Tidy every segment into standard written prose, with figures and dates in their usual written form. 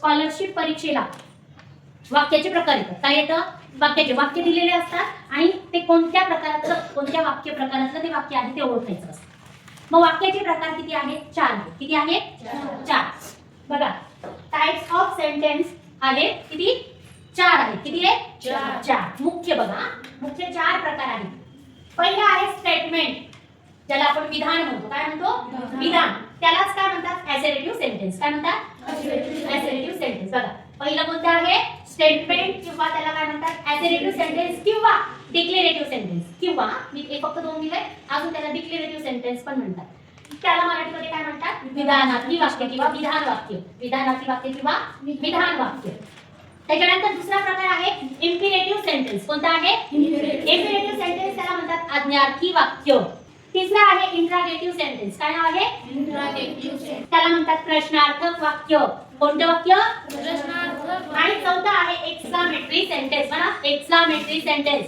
Scholarship परीक्षेला वाक्याचे प्रकार येतात. काय येतं? वाक्याचे वाक्य दिलेले असतात आणि ते कोणत्या वाक्य प्रकारातलं ते वाक्य आहे ते ओळखायचं असतं. मग वाक्याचे प्रकार किती आहेत? 4 आहेत. किती आहेत? 4. बघा, टाइप्स ऑफ सेंटेन्स आहेत किती? 4 आहेत. किती आहे? 4. मुख्य बघा, मुख्य 4 प्रकार आहेत. पहिला आहे स्टेटमेंट, ज्याला आपण विधान म्हणतो. काय म्हणतो? विधान. त्यालाच काय म्हणतात? Assertive sentence. काय म्हणतात? Assertive sentence. बघा, पहिलं कोणतं आहे? स्टेटमेंट, किंवा त्याला काय म्हणतात? असर्टिव्ह सेंटेन्स किंवा डिक्लेरेटिव्ह सेंटेन्स. किंवा मी फक्त 2 दिले, अजून त्याला डिक्लेरेटिव्ह सेंटेन्स पण म्हणतात. त्याला मराठीमध्ये काय म्हणतात? विधानार्थी वाक्य किंवा विधान वाक्य. विधानार्थी वाक्य किंवा विधान वाक्य. त्याच्यानंतर दुसरा प्रकार आहे इम्पेरेटिव्ह सेंटेन्स. कोणता आहे? Imperative sentence. त्याला म्हणतात आज्ञार्थी वाक्य. तिसरा आहे इंट्रागेटिव्ह सेंटेन्स. काय आहे? Interrogative sentence. त्याला म्हणतात प्रश्नार्थक वाक्य. कोणतं वाक्य? प्रश्नार्थक. आणि चौथा आहे एक्सक्लामेटरी सेंटेन्स. म्हणा, एक्सक्लामेटरी सेंटेन्स.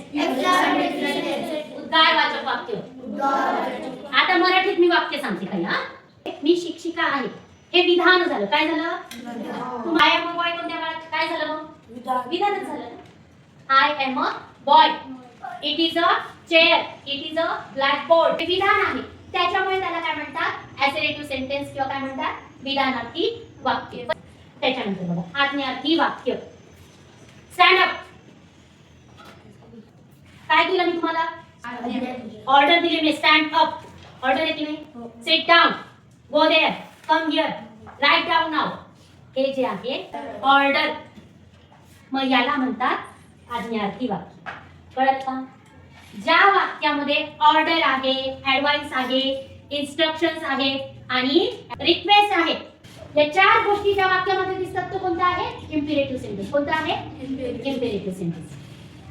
उद्गारवाचक वाक्य. आता मराठीत मी वाक्य सांगते काही. मी शिक्षिका आहे, हे विधान झालं. काय झालं? I am a boy. कोणत्या काळात काय झालं? मग विधानच झालं. I am a boy. It is a chair. It is a blackboard. हे विधान आहे, त्याच्यामुळे त्याला काय म्हणतात? असर्टिव्ह सेंटेन्स किंवा काय म्हणतात? विधानार्थी वाक्य. त्याच्यानंतर बघा, आज्ञार्थी वाक्य. Stand up. काय दिलं मी तुम्हाला? ऑर्डर दिली मी. स्टँड अप ऑर्डर आहे की नाही? Sit down, go there, come here, write down now. हे जे आहे ऑर्डर, मग याला म्हणतात आज्ञार्थी वाक्य. कळत का? ज्या वाक्यामध्ये ऑर्डर आहे, ऍडवाइस आहे, इन्स्ट्रक्शन्स आहेत आणि रिक्वेस्ट आहे, या 4 गोष्टी ज्या वाक्यामध्ये दिसतात तो कोणता आहे? Imperative sentence. कोणता आहे? Imperative sentence.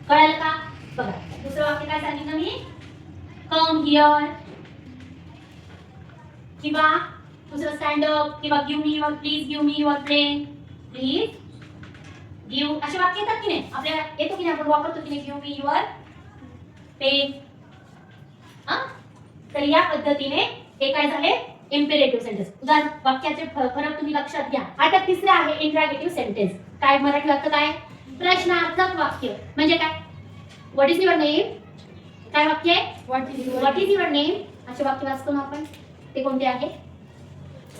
कळलं का? बघा, दुसरं वाक्य काय सांगितलं मी? कम हिअर, किंवा दुसरं स्टँड अप, किंवा give me your, please give me your pen, please give. असे वाक्य येतात की नाही? आपल्याला येतो की नाही? आपण वापरतो की नाही? Give me your pen. तर या पद्धतीने हे काय झाले? Imperative sentence. उदाहरण वाक्याचे फरक तुम्ही लक्षात घ्या. आता तिसरे आहे इंट्रागेटिव्ह सेंटेन्स. काय मराठी वाक्य? काय? प्रश्नार्थक वाक्य. म्हणजे काय? What is your name? काय वाक्य आहे? What is your name? असे वाक्य वाचतो ना आपण. ते कोणते आहे?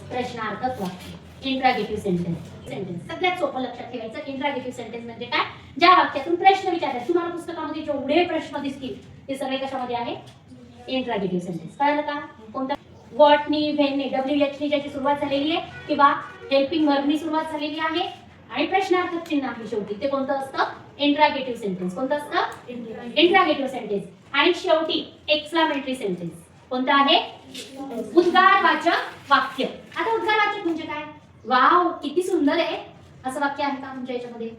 प्रश्नार्थक वाक्य. Interrogative sentence. सगळ्यात सोपं लक्षात ठेवायचं. इंट्रागेटिव्ह सेंटेन्स म्हणजे काय? ज्या वाक्यातून प्रश्न विचारतात. तुम्हाला पुस्तकामध्ये जेवढे प्रश्न दिसतील ते सगळे कशामध्ये आहे? Interrogative sentence. कळलं का? कोणता? व्हॉट नी, व्हेन नी, WH नी ज्याची सुरुवात झालेली आहे, किंवा हेल्पिंग वर्बनी सुरुवात झालेली आहे आणि प्रश्नार्थक चिन्ह आहे शेवटी, ते कोणतं असतं? Interrogative sentence. कोणतं असतं? Interrogative sentence. आणि शेवटी एक्सक्लामेटरी सेंटेन्स. कोणतं आहे? उद्गारवाचक वाक्य. आता उद्गारवाचक म्हणजे काय? वाव, किती सुंदर आहे, असं वाक्य आहे का तुमच्या याच्यामध्ये?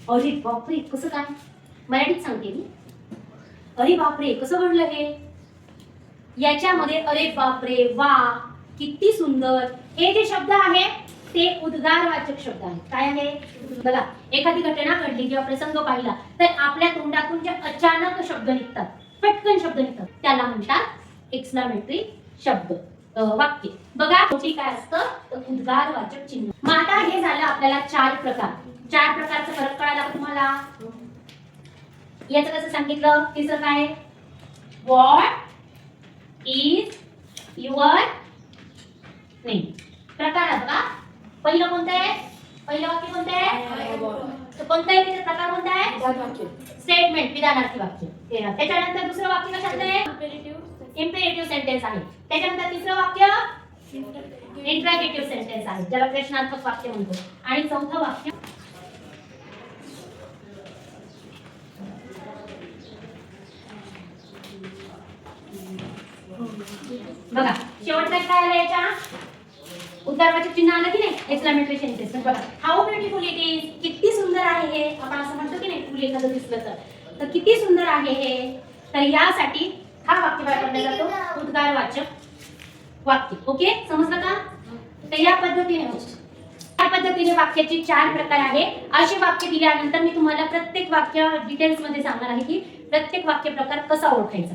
अरे बापरे, कसं काय? मराठीत सांगते मी. अरे बापरे, कसं घडलं हे? याच्यामध्ये अरे बापरे, वा, किती सुंदर, हे जे शब्द आहे ते उद्गारवाचक शब्द आहेत. काय आहे? बघा, एखादी घटना घडली किंवा प्रसंग पाहिला तर आपल्या तोंडातून जे अचानक शब्द निघतात, पटकन शब्द निघतात, त्याला म्हणतात एक्सक्लामेटरी शब्द, वाक्य. बघा, शेवटी काय असतं? तर उद्गारवाचक चिन्ह. मग आता हे झालं आपल्याला 4 प्रकार. 4 प्रकारचा फरक कळाला का तुम्हाला? याचं कसं सांगितलं? तिसरं काय? What is your name. प्रकार बघा, पहिलं कोणतं आहे? पहिलं वाक्य कोणतं आहे? कोणतं आहे? त्याचा प्रकार कोणता आहे? स्टेटमेंट, विधानार्थी वाक्य. त्याच्यानंतर दुसरं वाक्य कशातलं आहे? इम्पेरेटिव्ह सेंटेन्स आहे. त्याच्यानंतर तिसरं वाक्य इंट्रागेटिव्ह सेंटेन्स आहे, ज्याला प्रश्नार्थक वाक्य म्हणतो. आणि चौथं वाक्य बघा, शेवटचं काय आलं याच्या? उद्गारवाचक चिन्ह आलं की नाही? Exclamatory sentence. बघा, हाऊ ब्युटिफुल इट इज, किती सुंदर आहे हे. आपण असं म्हणतो की नाही, फुल एखादं दिसलं तर किती सुंदर आहे हे. तर यासाठी हा वाक्य वापरला जातो, उद्गारवाचक वाक्य. ओके, समजलं का? तर या पद्धतीने वाक्याचे 4 प्रकार आहे. असे वाक्य दिल्यानंतर मी तुम्हाला प्रत्येक वाक्य डिटेल्स मध्ये सांगणार आहे की प्रत्येक वाक्य प्रकार कसा ओळखायचा.